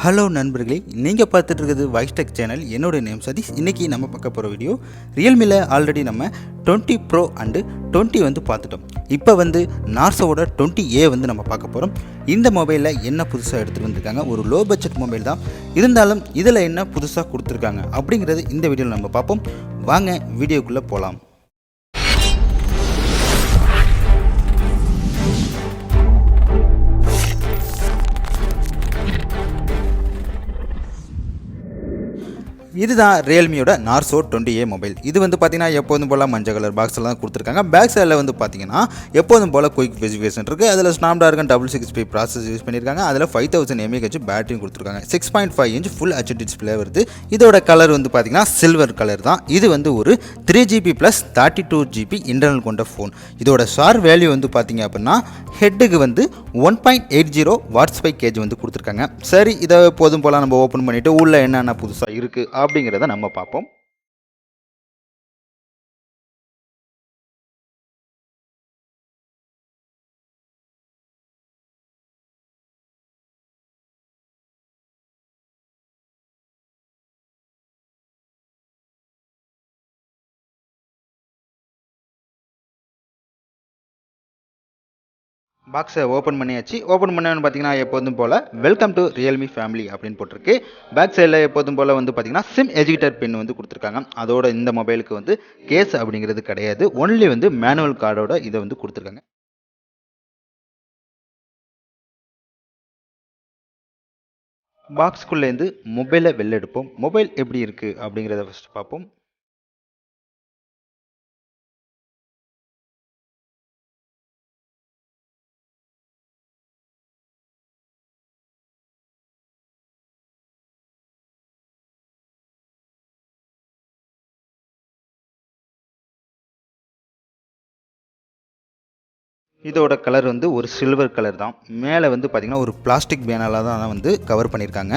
Hello நண்பர்களே, நீங்கள் பார்த்துட்டு இருக்கிறது வாய்ஸ்டெக் சேனல். என்னோட நேம் சதீஷ். இன்றைக்கி நம்ம பார்க்க போகிற வீடியோ ரியல்மியில் ஆல்ரெடி நம்ம 20 ப்ரோ அண்டு 20 வந்து பார்த்துட்டோம். இப்போ வந்து நார்சோட 20A வந்து நம்ம பார்க்க போகிறோம். இந்த மொபைலில் என்ன புதுசாக எடுத்துகிட்டு வந்திருக்காங்க, ஒரு லோ பட்ஜெட் மொபைல் தான் இருந்தாலும் இதில் என்ன புதுசாக கொடுத்துருக்காங்க அப்படிங்கிறது இந்த வீடியோவில் நம்ம பார்ப்போம். வாங்க வீடியோக்குள்ளே போகலாம். இதுதான் ரியல்மியோட நார்சோ 20A மொபைல். இது வந்து பார்த்தீங்கன்னா எப்போதும் போல் மஞ்சள் கலர் பாக்ஸில் தான் கொடுத்துருக்காங்க. பேக் சைடில் வந்து பார்த்தீங்கன்னா எப்போதும் போல் குயிக் ஸ்பெசிஃபிகேஷன் இருக்குது. அதில் ஸ்னாப்டிராகன் 665 ப்ராசஸ் யூஸ் பண்ணியிருக்காங்க. அதில் 5000 mAh பேட்டரியும் கொடுத்துருக்காங்க. 6.5 inch ஃபுல் HD டிஸ்பிளே வருது. இதோட கலர் வந்து பார்த்தீங்கன்னா சில்வர் கலர் தான். இது வந்து ஒரு 3GB + 32GB இன்டர்னல் கொண்ட ஃபோன். இதோட ஷார் வேல்யூ வந்து பார்த்தீங்க அப்படின்னா ஹெட்டுக்கு வந்து 1.80 Wh/kg வந்து கொடுத்துருக்காங்க. சரி, இதை எப்போதும் போல் நம்ம ஓப்பன் பண்ணிவிட்டு உள்ள என்னென்ன புதுசாக இருக்குது அப்படிங்கிறத நம்ம பார்ப்போம். பாக்ஸை ஓப்பன் பண்ணியாச்சு. ஓப்பன் பண்ணணும்னு பார்த்தீங்கன்னா எப்போதும் போல் வெல்கம் டு ரியல்மி ஃபேமிலி அப்படின்னு போட்டிருக்கு. பேக் சைடில் எப்போதும் போல் வந்து பார்த்தீங்கன்னா சிம் எஜிக்டர் பின் வந்து கொடுத்துருக்காங்க. அதோட இந்த மொபைலுக்கு வந்து கேஸ் அப்படிங்கிறது கிடையாது. ஒன்லி வந்து மேனுவல் கார்டோட இதை வந்து கொடுத்துருக்காங்க. பாக்ஸ்குள்ளேருந்து மொபைலை வெளில எடுப்போம். மொபைல் எப்படி இருக்குது அப்படிங்கிறத ஃபஸ்ட்டு பார்ப்போம். இதோட கலர் வந்து ஒரு சில்வர் கலர் தான். மேலே வந்து பார்த்திங்கன்னா ஒரு பிளாஸ்டிக் பேனலாக தான் வந்து கவர் பண்ணியிருக்காங்க.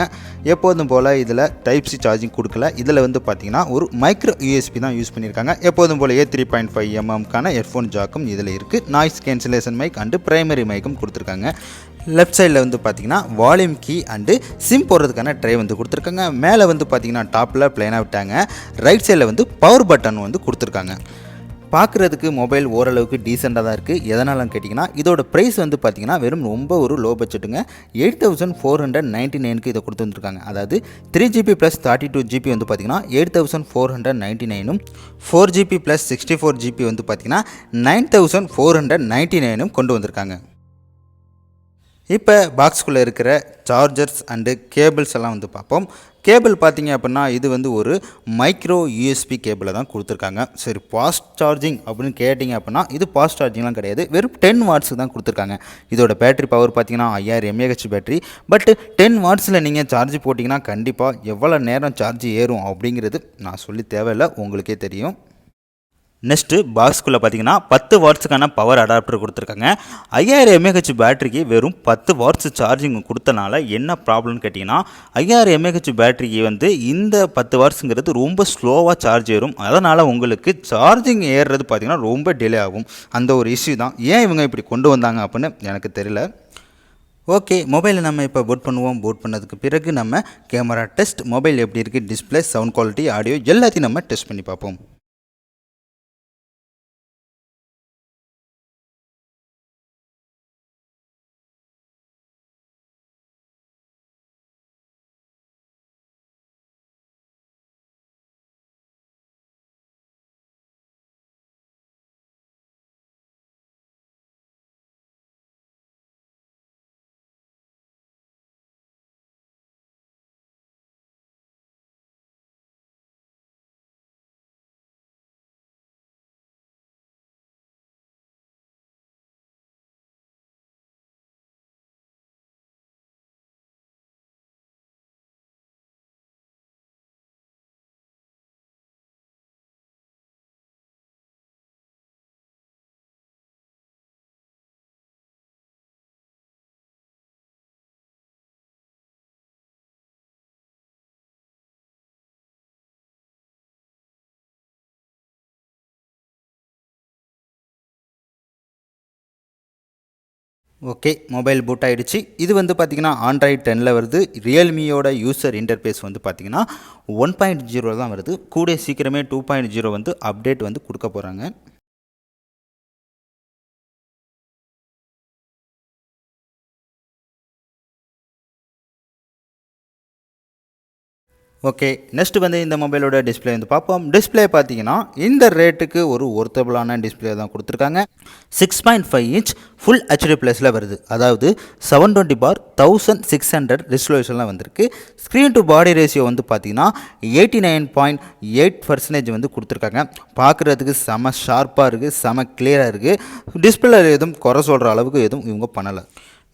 எப்போதும் போல் இதில் டைப் சி சார்ஜிங் கொடுக்கல. இதில் வந்து பார்த்திங்கன்னா ஒரு மைக்ரோ யூஎஸ்பி தான் யூஸ் பண்ணியிருக்காங்க. எப்போதும் போல் 3.5 mmக்கான ஹெட்ஃபோன் ஜாக்கும் இதில் இருக்குது. Noise cancellation mic and primary மைக்கும் கொடுத்துருக்காங்க. லெஃப்ட் சைடில் வந்து பார்த்திங்கன்னா வால்யூம் கீ அண்டு சிம் போடுறதுக்கான ட்ரை வந்து கொடுத்துருக்காங்க. மேலே வந்து பார்த்திங்கன்னா டாப்பில் பிளைனாக விட்டாங்க. ரைட் சைடில் வந்து பவர் பட்டன் வந்து கொடுத்துருக்காங்க. பார்க்குறதுக்கு மொபைல் ஓரளவுக்கு டீசெண்டாக தான் இருக்குது. எதனாலன்னு கேட்டிங்கன்னா இதோட ப்ரைஸ் வந்து பார்த்திங்கன்னா வெறும் ரொம்ப ஒரு லோ பட்ஜெட்டுங்க. 8499க்கு இதை கொடுத்து வந்துருக்காங்க. அதாவது 3GB + 32GB வந்து பார்த்திங்கன்னா 8499ம், 4GB + 64GB வந்து பார்த்திங்கன்னா 9499ம் கொண்டு வந்திருக்காங்க. இப்போ பாக்ஸ்குள்ளே இருக்கிற சார்ஜர்ஸ் அண்டு கேபிள்ஸ் எல்லாம் வந்து பார்ப்போம். கேபிள் பார்த்தீங்க அப்படின்னா இது வந்து ஒரு மைக்ரோ யூஎஸ்பி கேபிளை தான் கொடுத்துருக்காங்க. சரி, ஃபாஸ்ட் சார்ஜிங் அப்படின்னு கேட்டிங்க அப்படின்னா இது ஃபாஸ்ட் சார்ஜிங்லாம் கிடையாது. வெறும் 10 வாட்ஸுக்கு தான் கொடுத்துருக்காங்க. இதோட பேட்டரி பவர் பார்த்தீங்கன்னா 5000 mAh பேட்டரி. பட் 10 வாட்ஸில் நீங்கள் சார்ஜ் போட்டிங்கன்னா கண்டிப்பாக எவ்வளோ நேரம் சார்ஜ் ஏறும் அப்படிங்கிறது நான் சொல்லி தேவையில்லை, உங்களுக்கே தெரியும். நெக்ஸ்ட்டு பாக்ஸ்குள்ளே பார்த்தீங்கன்னா 10 வாட்ஸுக்கான பவர் அடாப்டர் கொடுத்துருக்காங்க. 5000 mAh பேட்டரிக்கு வெறும் 10 வாட்ஸ் சார்ஜிங் கொடுத்தனால என்ன ப்ராப்ளம்னு கேட்டிங்கன்னா 5000 mAh பேட்டரிக்கு வந்து இந்த 10 வாட்ஸுங்கிறது ரொம்ப ஸ்லோவாக சார்ஜ் ஏறும். அதனால் உங்களுக்கு சார்ஜிங் ஏறுறது பார்த்திங்கன்னா ரொம்ப டிலே ஆகும். அந்த ஒரு இஷ்யூ தான். ஏன் இவங்க இப்படி கொண்டு வந்தாங்க அப்படின்னு எனக்கு தெரியல. ஓகே, மொபைலை நம்ம இப்போ பூட் பண்ணுவோம். பூட் பண்ணதுக்கு பிறகு நம்ம கேமரா டெஸ்ட், மொபைல் எப்படி இருக்குது, டிஸ்பிளே, சவுண்ட் குவாலிட்டி, ஆடியோ எல்லாத்தையும் நம்ம டெஸ்ட் பண்ணி பார்ப்போம். ஓகே, மொபைல் பூட் ஆகிடுச்சு. இது வந்து பார்த்திங்கன்னா ஆண்ட்ராய்ட் 10ல் வருது. ரியல்மியோட யூசர் இன்டர்ஃபேஸ் வந்து பார்த்திங்கன்னா 1.0 தான் வருது. கூட சீக்கிரமே 2.0 வந்து அப்டேட் வந்து கொடுக்க போகிறாங்க. ஓகே, நெக்ஸ்ட் வந்து இந்த மொபைலோட டிஸ்பிளே வந்து பார்ப்போம். டிஸ்பிளே பார்த்தீங்கன்னா இந்த ரேட்டுக்கு ஒரு ஒர்த்தபிளான டிஸ்பிளே தான் கொடுத்துருக்காங்க. 6.5 இன்ச் ஃபுல் ஹெச்டி ப்ளஸில் வருது. அதாவது 720x1600 ரெசல்யூஷன்லாம் வந்திருக்கு. ஸ்க்ரீன் டு பாடி ரேஷியோ வந்து பார்த்தீங்கன்னா 89.8% வந்து கொடுத்துருக்காங்க. பார்க்குறதுக்கு செம ஷார்ப்பாக இருக்குது, செம கிளியராக இருக்குது. டிஸ்பிளே எதுவும் குறை சொல்கிற அளவுக்கு எதுவும் இவங்க பண்ணலை.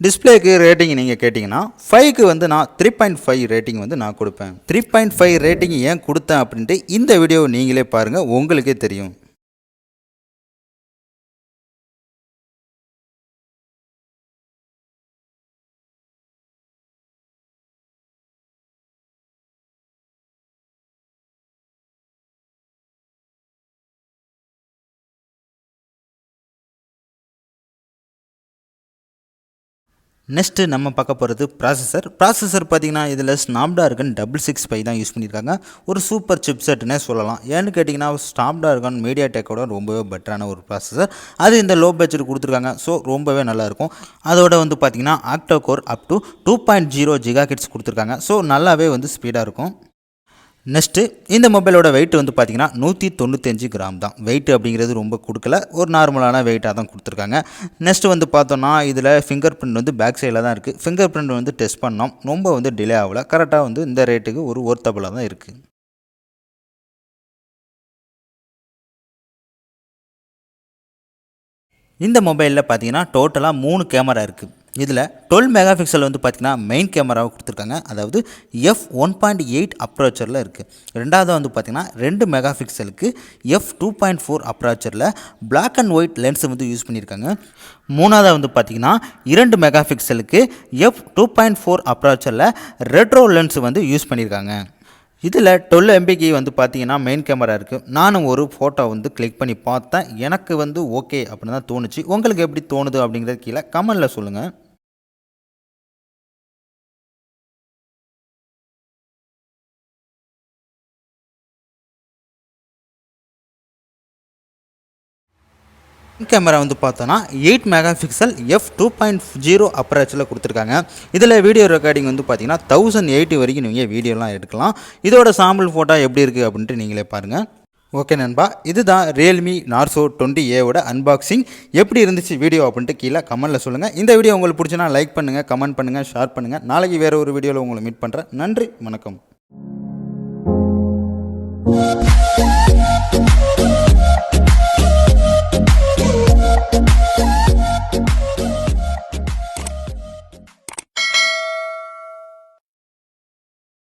டிஸ்பிளேக்கு ரேட்டிங் நீங்கள் கேட்டிங்கன்னா 5க்கு வந்து நான் 3.5 ரேட்டிங் வந்து நான் கொடுப்பேன். 3.5 ரேட்டிங் ஏன் கொடுத்தேன் அப்படின்ட்டு இந்த வீடியோவை நீங்களே பாருங்கள், உங்களுக்கே தெரியும். நெக்ஸ்ட்டு நம்ம பார்க்க போகிறது ப்ராசஸர் பார்த்திங்கன்னா இதில் ஸ்னாப்ட்ராகன் 665 தான் யூஸ் பண்ணியிருக்காங்க. ஒரு சூப்பர் சிப்செட்னே சொல்லலாம். ஏன்னு கேட்டிங்கன்னா ஸ்னாப்ட்ராகன் மீடியா டெக்கோட ரொம்பவே பெட்டரான ஒரு ப்ராசஸர். அது இந்த லோ பட்ஜெட் கொடுத்துருக்காங்க. ஸோ ரொம்பவே நல்லாயிருக்கும். அதோட வந்து பார்த்திங்கன்னா ஆக்டோ கோர் அப் டு 2.0 GHz கொடுத்துருக்காங்க. ஸோ நல்லாவே வந்து ஸ்பீடாக இருக்கும். நெக்ஸ்ட்டு இந்த மொபைலோட வெயிட் வந்து பார்த்திங்கன்னா 195 கிராம் தான். வெயிட் அப்படிங்கிறது ரொம்ப கொடுக்கல, ஒரு நார்மலான வெயிட்டாக தான் கொடுத்துருக்காங்க. நெக்ஸ்ட்டு வந்து பார்த்தோன்னா இதில் ஃபிங்கர் பிரிண்ட் வந்து பேக் சைடில் தான் இருக்குது. ஃபிங்கர் பிரிண்ட் வந்து டெஸ்ட் பண்ணோம், ரொம்ப வந்து டிலே ஆகலை. கரெக்டாக வந்து இந்த ரேட்டுக்கு ஒரு ஒர்த்தபிளாக தான் இருக்குது. இந்த மொபைலில் பார்த்தீங்கன்னா டோட்டலாக 3 கேமரா இருக்குது. இதில் 12 மெகா பிக்சல் வந்து பார்த்திங்கன்னா மெயின் கேமராவை கொடுத்துருக்காங்க. அதாவது f1.8 அப்ராச்சரில் இருக்குது. ரெண்டாவது வந்து பார்த்திங்கன்னா 2 மெகா பிக்சலுக்கு f2.4 அப்ராச்சரில் பிளாக் அண்ட் ஒயிட் லென்ஸ் வந்து யூஸ் பண்ணியிருக்காங்க. மூணாவது வந்து பார்த்திங்கன்னா 2 மெகா பிக்சலுக்கு f2.4 அப்ராச்சரில் ரெட்ரோ லென்ஸ் வந்து யூஸ் பண்ணியிருக்காங்க. இதில் 12 MBக்கு வந்து பார்த்தீங்கன்னா மெயின் கேமரா இருக்குது. நானும் ஒரு ஃபோட்டோ வந்து கிளிக் பண்ணி பார்த்தேன். எனக்கு வந்து ஓகே அப்படின்னு தான் தோணுச்சு. உங்களுக்கு எப்படி தோணுது அப்படிங்கிறது கீழே கமெண்டில் சொல்லுங்கள். கேமரா வந்து பார்த்தோன்னா 8 மெகா பிக்சல் f2.0 அப்ராச்சில் கொடுத்துருக்காங்க. இதில் வீடியோ ரெக்கார்டிங் வந்து பார்த்தீங்கன்னா 1080 வரைக்கும் நீங்கள் வீடியோலாம் எடுக்கலாம். இதோட சாம்பிள் ஃபோட்டோ எப்படி இருக்குது அப்படின்ட்டு நீங்களே பாருங்கள். ஓகே நண்பா, இதுதான் ரியல்மி நார்சோ 20Aவோட அன்பாக்சிங். எப்படி இருந்துச்சு வீடியோ அப்படின்ட்டு கீழே கமெண்ட்டில் சொல்லுங்கள். இந்த வீடியோ உங்களுக்கு பிடிச்சினா லைக் பண்ணுங்கள், கமெண்ட் பண்ணுங்கள், ஷேர் பண்ணுங்கள். நாளைக்கு வேறு ஒரு வீடியோவில் உங்களை மீட் பண்ணுறேன். நன்றி, வணக்கம்.